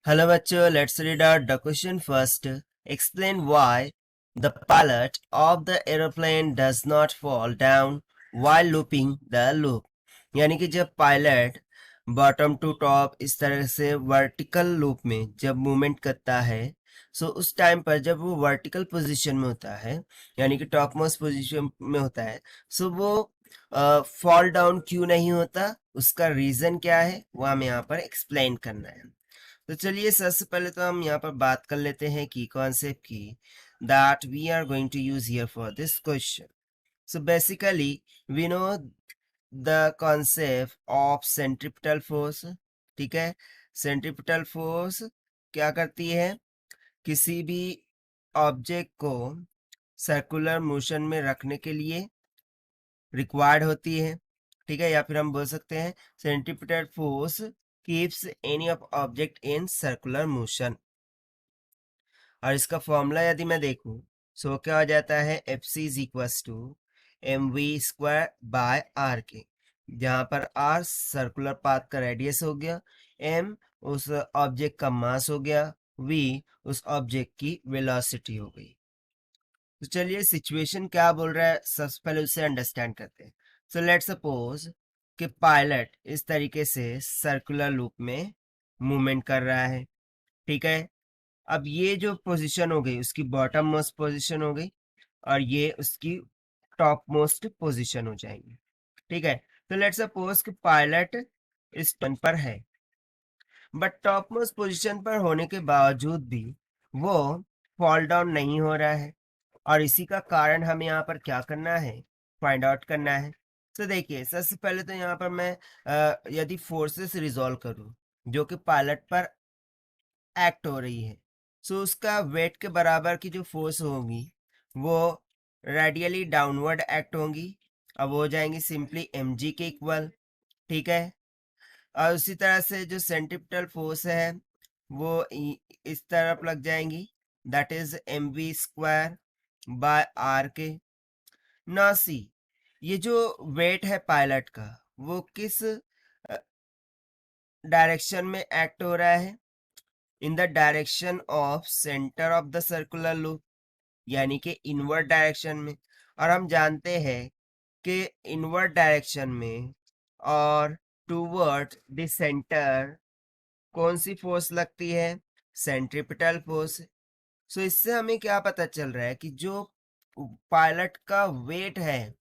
Hello बच्चों, let's read out the question first. Explain why the pilot of the aeroplane does not fall down while looping the loop. यानी कि जब pilot bottom to top इस तरह से vertical loop में जब movement करता है, सो उस टाइम पर जब वो वर्टिकल पोजीशन में होता है यानी कि टॉप मोस्ट पोजीशन में होता है, सो वो फॉल डाउन क्यों नहीं होता, उसका रीजन क्या है वो हमें यहाँ पर एक्सप्लेन करना है। तो चलिए सबसे पहले तो हम यहाँ पर बात कर लेते हैं की कॉन्सेप्ट की that we are going to use here for this question. So basically we know the concept of centripetal force. ठीक है, सेंट्रिपिटल फोर्स क्या करती है, किसी भी ऑब्जेक्ट को सर्कुलर मोशन में रखने के लिए रिक्वायर्ड होती है। ठीक है, या फिर हम बोल सकते हैं centripetal force keeps any of object in circular motion. और इसका फॉर्मूला यदि मैं देखूं सो क्या हो जाता है, F C is equals to M V square by R के, जहां पर आर सर्कुलर पाथ का रेडियस हो गया, एम उस ऑब्जेक्ट का मास हो गया, वी उस ऑब्जेक्ट की वेलोसिटी हो गई। तो चलिए सिचुएशन क्या बोल रहा है सबसे पहले उसे अंडरस्टैंड करते हैं। सो लेट्स सपोज कि पायलट इस तरीके से सर्कुलर लूप में मूवमेंट कर रहा है। ठीक है, अब ये जो पोजीशन हो गई उसकी बॉटम मोस्ट पोजीशन हो गई और ये उसकी टॉप मोस्ट पोजीशन हो जाएंगी। ठीक है, तो लेट्स सपोज कि पायलट इस टर्न पर है, बट टॉप मोस्ट पोजीशन पर होने के बावजूद भी वो फॉल डाउन नहीं हो रहा है, और इसी का कारण हमें यहाँ पर क्या करना है, फाइंड आउट करना है। तो देखिए सबसे पहले तो यहाँ पर मैं यदि फोर्सेस रिजॉल्व करूँ जो कि पायलट पर एक्ट हो रही है, सो उसका वेट के बराबर की जो फोर्स होगी वो रेडियली डाउनवर्ड एक्ट होंगी, अब हो जाएंगी सिंपली एम जी के इक्वल। ठीक है, और उसी तरह से जो सेंट्रिपिटल फोर्स है वो इस तरफ लग जाएंगी, that is M V square by R के। ना सी, ये जो वेट है पायलट का वो किस डायरेक्शन में एक्ट हो रहा है, in the direction of centre of the circular loop, यानी कि इनवर्ड डायरेक्शन में। और हम जानते हैं कि इनवर्ड डायरेक्शन में और टूवर्ड द सेंटर कौन सी फोर्स लगती है, सेंट्रिपिटल फोर्स। सो इससे हमें क्या पता चल रहा है कि जो पायलट का वेट है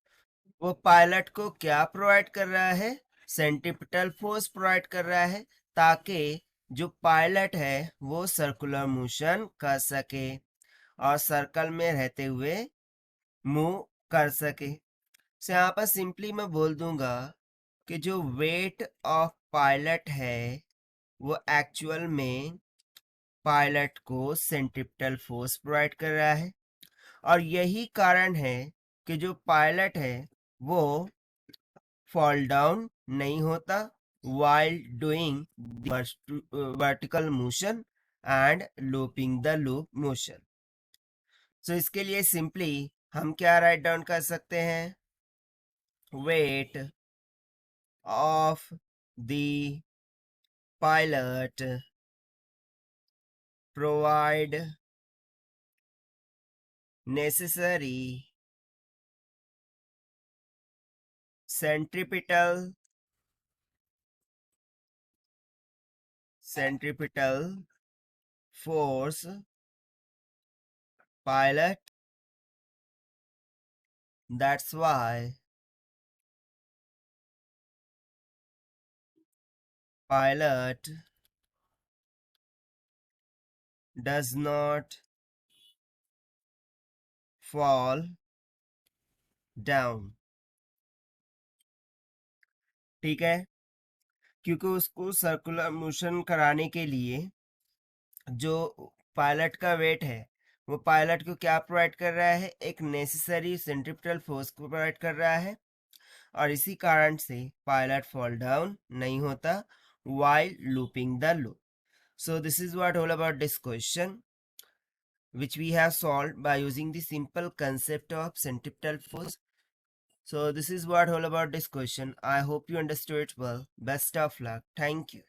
वो पायलट को क्या प्रोवाइड कर रहा है, सेंट्रिपिटल फोर्स प्रोवाइड कर रहा है, ताकि जो पायलट है वो सर्कुलर मोशन कर सके और सर्कल में रहते हुए मूव कर सके। से यहाँ पर सिंपली मैं बोल दूंगा कि जो वेट ऑफ पायलट है वो एक्चुअल में पायलट को सेंट्रिपिटल फोर्स प्रोवाइड कर रहा है, और यही कारण है कि जो पायलट है वो फॉल डाउन नहीं होता while doing vertical motion and looping the loop motion. So इसके लिए सिंपली हम क्या राइट डाउन कर सकते हैं, weight of the pilot provide necessary centripetal force pilot, that's why pilot does not fall down। ठीक है, क्योंकि उसको सर्कुलर मोशन कराने के लिए जो पायलट का वेट है वो पायलट को क्या प्रोवाइड कर रहा है, एक नेसेसरी सेंट्रिपिटल फोर्स को प्रोवाइड कर रहा है, और इसी कारण से पायलट फॉल डाउन नहीं होता while looping the loop. So this is what all about this question, which we have solved by using the simple concept of centripetal force. So this is what all about this question. I hope you understood it well. Best of luck. Thank you.